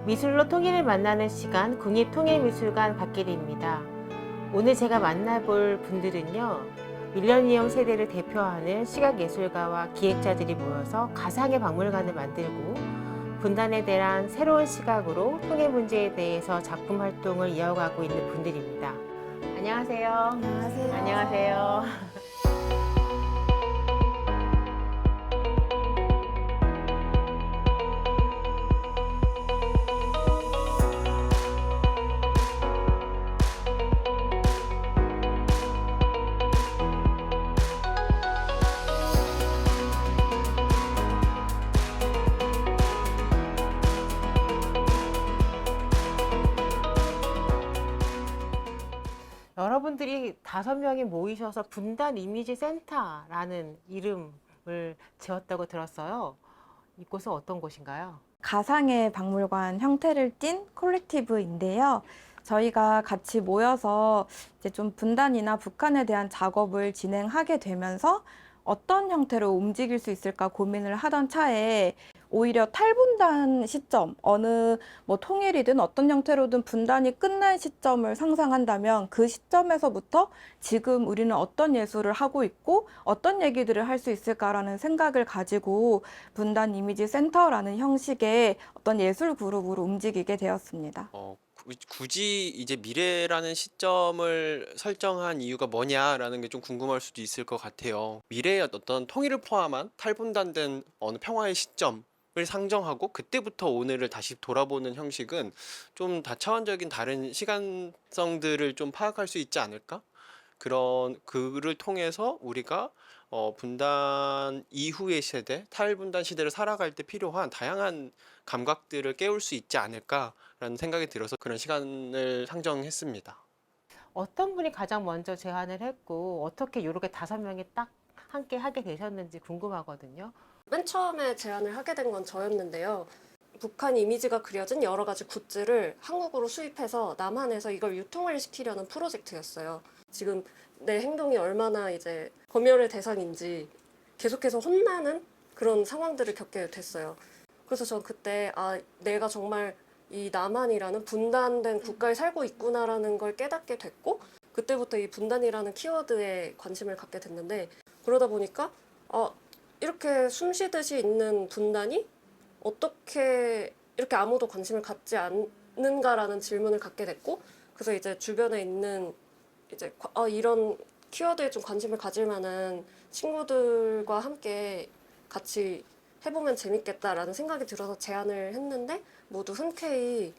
미술로 통일을 만나는 시간 국립통일미술관 박기리입니다. 오늘 제가 만나볼 분들은요, 밀레니엄 세대를 대표하는 시각예술가와 기획자들이 모여서 가상의 박물관을 만들고 분단에 대한 새로운 시각으로 통일 문제에 대해서 작품 활동을 이어가고 있는 분들입니다. 안녕하세요. 안녕하세요. 안녕하세요. 여러분들이 5명이 모이셔서 분단 이미지 센터라는 이름을 지었다고 들었어요. 이곳은 어떤 곳인가요? 가상의 박물관 형태를 띤 콜렉티브인데요. 저희가 같이 모여서 이제 좀 분단이나 북한에 대한 작업을 진행하게 되면서 어떤 형태로 움직일 수 있을까 고민을 하던 차에 오히려 탈분단 시점, 어느 통일이든 어떤 형태로든 분단이 끝난 시점을 상상한다면 그 시점에서부터 지금 우리는 어떤 예술을 하고 있고 어떤 얘기들을 할 수 있을까라는 생각을 가지고 분단 이미지 센터라는 형식의 어떤 예술 그룹으로 움직이게 되었습니다. 굳이 이제 미래라는 시점을 설정한 이유가 뭐냐라는 게 좀 궁금할 수도 있을 것 같아요. 미래의 어떤 통일을 포함한 탈분단된 어느 평화의 시점을 상정하고 그때부터 오늘을 다시 돌아보는 형식은 좀 다차원적인 다른 시간성들을 좀 파악할 수 있지 않을까? 그를 통해서 우리가 분단 이후의 세대, 탈분단 시대를 살아갈 때 필요한 다양한 감각들을 깨울 수 있지 않을까라는 생각이 들어서 그런 시간을 상정했습니다. 어떤 분이 가장 먼저 제안을 했고 어떻게 이렇게 5명이 딱 함께 하게 되셨는지 궁금하거든요. 맨 처음에 제안을 하게 된 건 저였는데요. 북한 이미지가 그려진 여러 가지 굿즈를 한국으로 수입해서 남한에서 이걸 유통을 시키려는 프로젝트였어요. 지금 내 행동이 얼마나 이제 검열의 대상인지 계속해서 혼나는 그런 상황들을 겪게 됐어요. 그래서 전 그때 내가 정말 이 남한이라는 분단된 국가에 살고 있구나라는 걸 깨닫게 됐고 그때부터 이 분단이라는 키워드에 관심을 갖게 됐는데 그러다 보니까 이렇게 숨쉬듯이 있는 분단이 어떻게 이렇게 아무도 관심을 갖지 않는가라는 질문을 갖게 됐고 그래서 이제 주변에 있는 이제 이런 키워드에 좀 관심을 가질 만한 친구들과 함께 같이 해보면 재밌겠다라는 생각이 들어서 제안을 했는데 모두 흔쾌히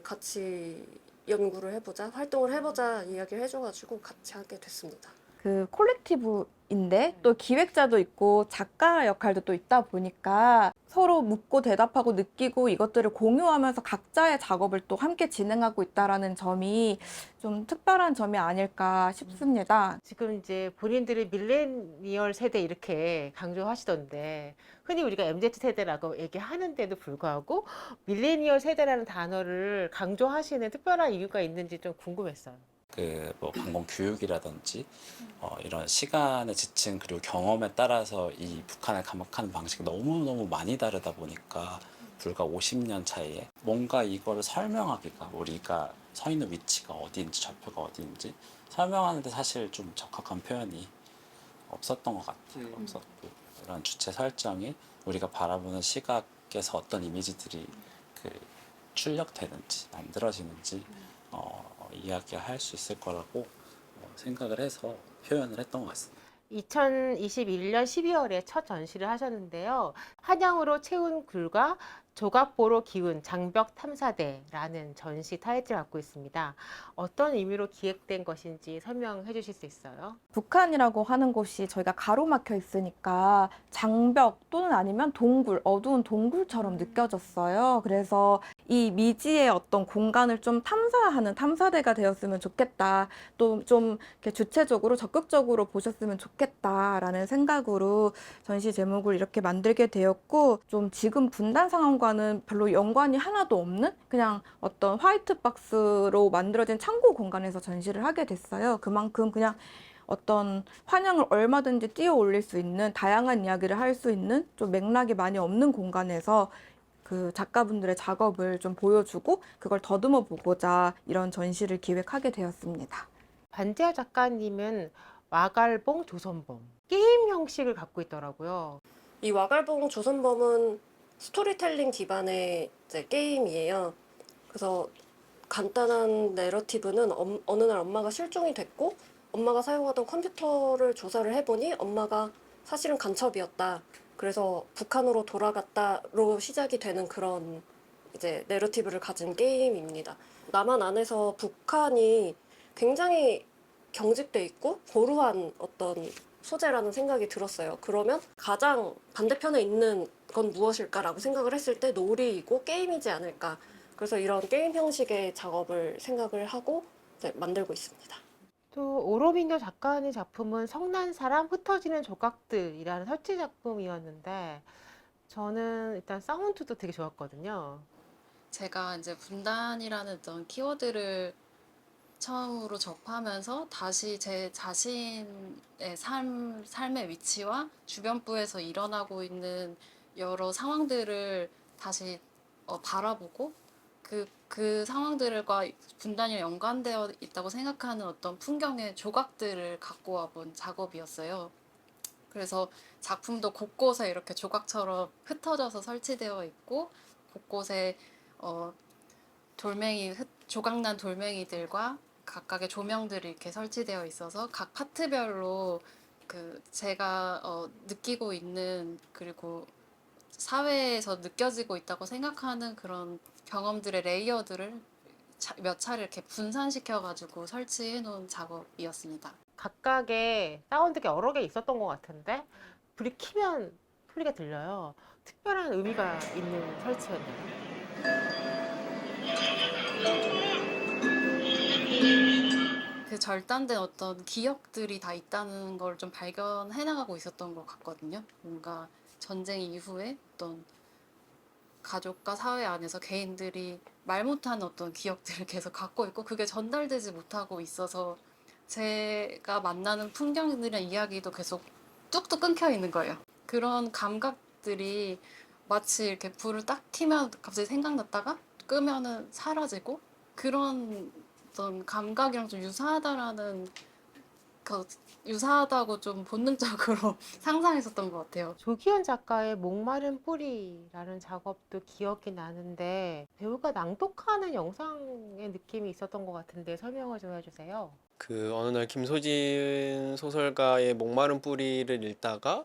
같이 연구를 해보자, 활동을 해보자 이야기를 해줘가지고 같이 하게 됐습니다. 그 콜렉티브인데 또 기획자도 있고 작가 역할도 또 있다 보니까 서로 묻고 대답하고 느끼고 이것들을 공유하면서 각자의 작업을 또 함께 진행하고 있다라는 점이 좀 특별한 점이 아닐까 싶습니다. 지금 이제 본인들이 밀레니얼 세대 이렇게 강조하시던데 흔히 우리가 MZ 세대라고 얘기하는데도 불구하고 밀레니얼 세대라는 단어를 강조하시는 특별한 이유가 있는지 좀 궁금했어요. 방문 교육이라든지 이런 시간의 지층 그리고 경험에 따라서 이 북한을 감각하는 방식이 너무너무 많이 다르다 보니까 불과 50년 차이에 뭔가 이거를 설명하기가 우리가 서 있는 위치가 어디인지 좌표가 어디인지 설명하는데 사실 좀 적합한 표현이 없었던 것 같아요. 없었고 이런 주체 설정이 우리가 바라보는 시각에서 어떤 이미지들이 출력되는지 만들어지는지 이야기할 수 있을 거라고 생각을 해서 표현을 했던 것 같습니다. 2021년 12월에 첫 전시를 하셨는데요. 한양으로 채운 굴과 조각보로 기운 장벽 탐사대라는 전시 타이틀을 갖고 있습니다. 어떤 의미로 기획된 것인지 설명해 주실 수 있어요? 북한이라고 하는 곳이 저희가 가로막혀 있으니까 장벽 또는 아니면 동굴, 어두운 동굴처럼 느껴졌어요. 그래서 이 미지의 어떤 공간을 좀 탐사하는 탐사대가 되었으면 좋겠다. 또 좀 주체적으로 적극적으로 보셨으면 좋겠다라는 생각으로 전시 제목을 이렇게 만들게 되었고 좀 지금 분단 상황과는 별로 연관이 하나도 없는 그냥 어떤 화이트 박스로 만들어진 창고 공간에서 전시를 하게 됐어요. 그만큼 그냥 어떤 환영을 얼마든지 띄워 올릴 수 있는 다양한 이야기를 할 수 있는 좀 맥락이 많이 없는 공간에서 그 작가분들의 작업을 좀 보여주고 그걸 더듬어 보고자 이런 전시를 기획하게 되었습니다. 반지하 작가님은 와갈봉 조선범 게임 형식을 갖고 있더라고요. 이 와갈봉 조선범은 스토리텔링 기반의 이제 게임이에요. 그래서 간단한 내러티브는 어느 날 엄마가 실종이 됐고 엄마가 사용하던 컴퓨터를 조사를 해보니 엄마가 사실은 간첩이었다. 그래서 북한으로 돌아갔다로 시작이 되는 그런 이제 내러티브를 가진 게임입니다. 남한 안에서 북한이 굉장히 경직돼 있고 고루한 어떤 소재라는 생각이 들었어요. 그러면 가장 반대편에 있는 건 무엇일까라고 생각을 했을 때 놀이이고 게임이지 않을까. 그래서 이런 게임 형식의 작업을 생각을 하고 이제 만들고 있습니다. 또 오로민요 작가의 작품은 성난 사람 흩어지는 조각들이라는 설치 작품이었는데 저는 일단 사운드도 되게 좋았거든요. 제가 이제 분단이라는 어떤 키워드를 처음으로 접하면서 다시 제 자신의 삶의 위치와 주변부에서 일어나고 있는 여러 상황들을 다시 바라보고 그 상황들과 분단이 연관되어 있다고 생각하는 어떤 풍경의 조각들을 갖고 와본 작업이었어요. 그래서 작품도 곳곳에 이렇게 조각처럼 흩어져서 설치되어 있고 곳곳에 조각난 돌멩이들과 각각의 조명들이 이렇게 설치되어 있어서 각 파트별로 그 제가 느끼고 있는 그리고 사회에서 느껴지고 있다고 생각하는 그런 경험들의 레이어들을 몇 차례 이렇게 분산시켜가지고 설치해 놓은 작업이었습니다. 각각의 사운드가 여러 개 있었던 것 같은데 불이 켜면 소리가 들려요. 특별한 의미가 있는 설치였나요? 그 절단된 어떤 기억들이 다 있다는 걸 좀 발견해 나가고 있었던 것 같거든요. 뭔가 전쟁 이후에 어떤 가족과 사회 안에서 개인들이 말 못하는 어떤 기억들을 계속 갖고 있고 그게 전달되지 못하고 있어서 제가 만나는 풍경들이나 이야기도 계속 뚝뚝 끊겨 있는 거예요. 그런 감각들이 마치 이렇게 불을 딱 켜면 갑자기 생각났다가 끄면은 사라지고 그런 어떤 감각이랑 좀 유사하다라는 유사하다고 좀 본능적으로 상상했었던 것 같아요. 조기현 작가의 목마른 뿌리라는 작업도 기억이 나는데 배우가 낭독하는 영상의 느낌이 있었던 것 같은데 설명을 좀 해주세요. 그 어느 날 김소진 소설가의 목마른 뿌리를 읽다가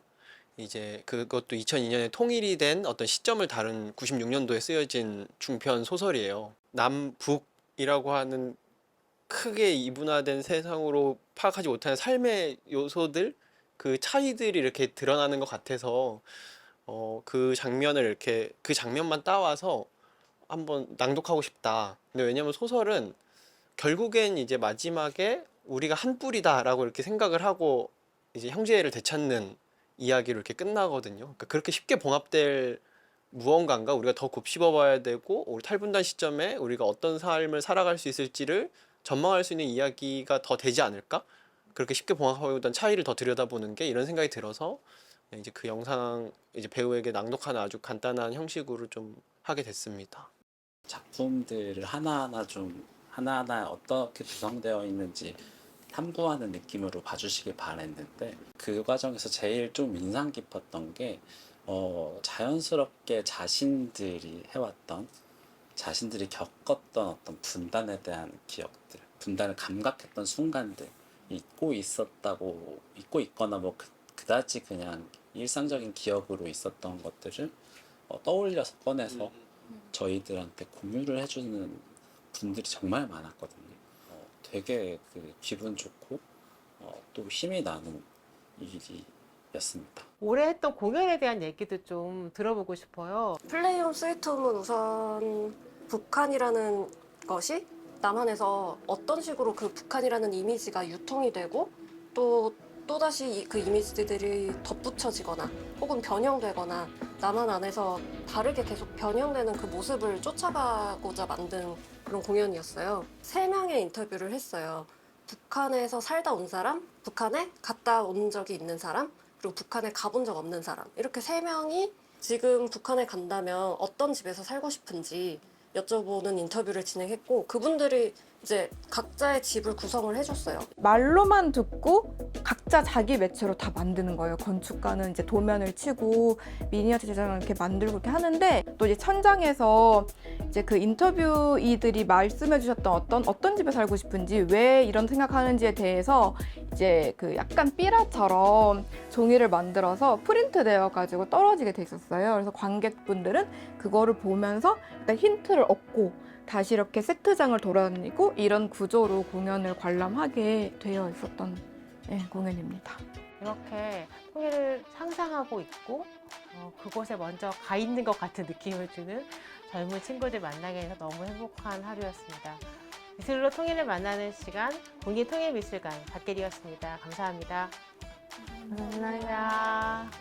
이제 그것도 2002년에 통일이 된 어떤 시점을 다룬 96년도에 쓰여진 중편 소설이에요. 남북이라고 하는 크게 이분화된 세상으로 파악하지 못하는 삶의 요소들, 그 차이들이 이렇게 드러나는 것 같아서 그 장면을 이렇게 그 장면만 따와서 한번 낭독하고 싶다. 근데 왜냐면 소설은 결국엔 이제 마지막에 우리가 한 뿌리다라고 이렇게 생각을 하고 이제 형제를 되찾는 이야기로 이렇게 끝나거든요. 그러니까 그렇게 쉽게 봉합될 무언가인가 우리가 더 곱씹어봐야 되고 우리 탈분단 시점에 우리가 어떤 삶을 살아갈 수 있을지를 전망할 수 있는 이야기가 더 되지 않을까? 그렇게 쉽게 봉합하고던 차이를 더 들여다보는 게 이런 생각이 들어서 이제 그 영상 이제 배우에게 낭독하는 아주 간단한 형식으로 좀 하게 됐습니다. 작품들을 하나하나 어떻게 구성되어 있는지 탐구하는 느낌으로 봐주시길 바랬는데 그 과정에서 제일 좀 인상 깊었던 게 자연스럽게 자신들이 해왔던 자신들이 겪었던 어떤 분단에 대한 기억들, 분단을 감각했던 순간들 잊고 있거나 뭐 그다지 그냥 일상적인 기억으로 있었던 것들을 떠올려서 꺼내서 저희들한테 공유를 해주는 분들이 정말 많았거든요. 되게 그 기분 좋고 또 힘이 나는 일이었습니다. 올해 했던 공연에 대한 얘기도 좀 들어보고 싶어요. 플레이홈 스위트홈은 우선 북한이라는 것이 남한에서 어떤 식으로 그 북한이라는 이미지가 유통이 되고 또다시 그 이미지들이 덧붙여지거나 혹은 변형되거나 남한 안에서 다르게 계속 변형되는 그 모습을 쫓아가고자 만든 그런 공연이었어요. 3명의 인터뷰를 했어요. 북한에서 살다 온 사람, 북한에 갔다 온 적이 있는 사람, 그리고 북한에 가본 적 없는 사람 이렇게 3명이 지금 북한에 간다면 어떤 집에서 살고 싶은지 여쭤보는 인터뷰를 진행했고 그분들이 이제 각자의 집을 구성을 해줬어요. 말로만 듣고 각자 자기 매체로 다 만드는 거예요. 건축가는 이제 도면을 치고 미니어처 제작을 이렇게 만들고 이렇게 하는데 또 이제 천장에서 이제 그 인터뷰이들이 말씀해 주셨던 어떤 집에 살고 싶은지 왜 이런 생각하는지에 대해서 이제 그 약간 삐라처럼 종이를 만들어서 프린트 되어 가지고 떨어지게 돼 있었어요. 그래서 관객분들은 그거를 보면서 일단 힌트를 얻고 다시 이렇게 세트장을 돌아다니고 이런 구조로 공연을 관람하게 되어 있었던 공연입니다. 이렇게 통일을 상상하고 있고 그곳에 먼저 가 있는 것 같은 느낌을 주는 젊은 친구들 만나게 돼서 너무 행복한 하루였습니다. 미술로 통일을 만나는 시간 국립통일미술관 박계리였습니다. 감사합니다. 감사합니다.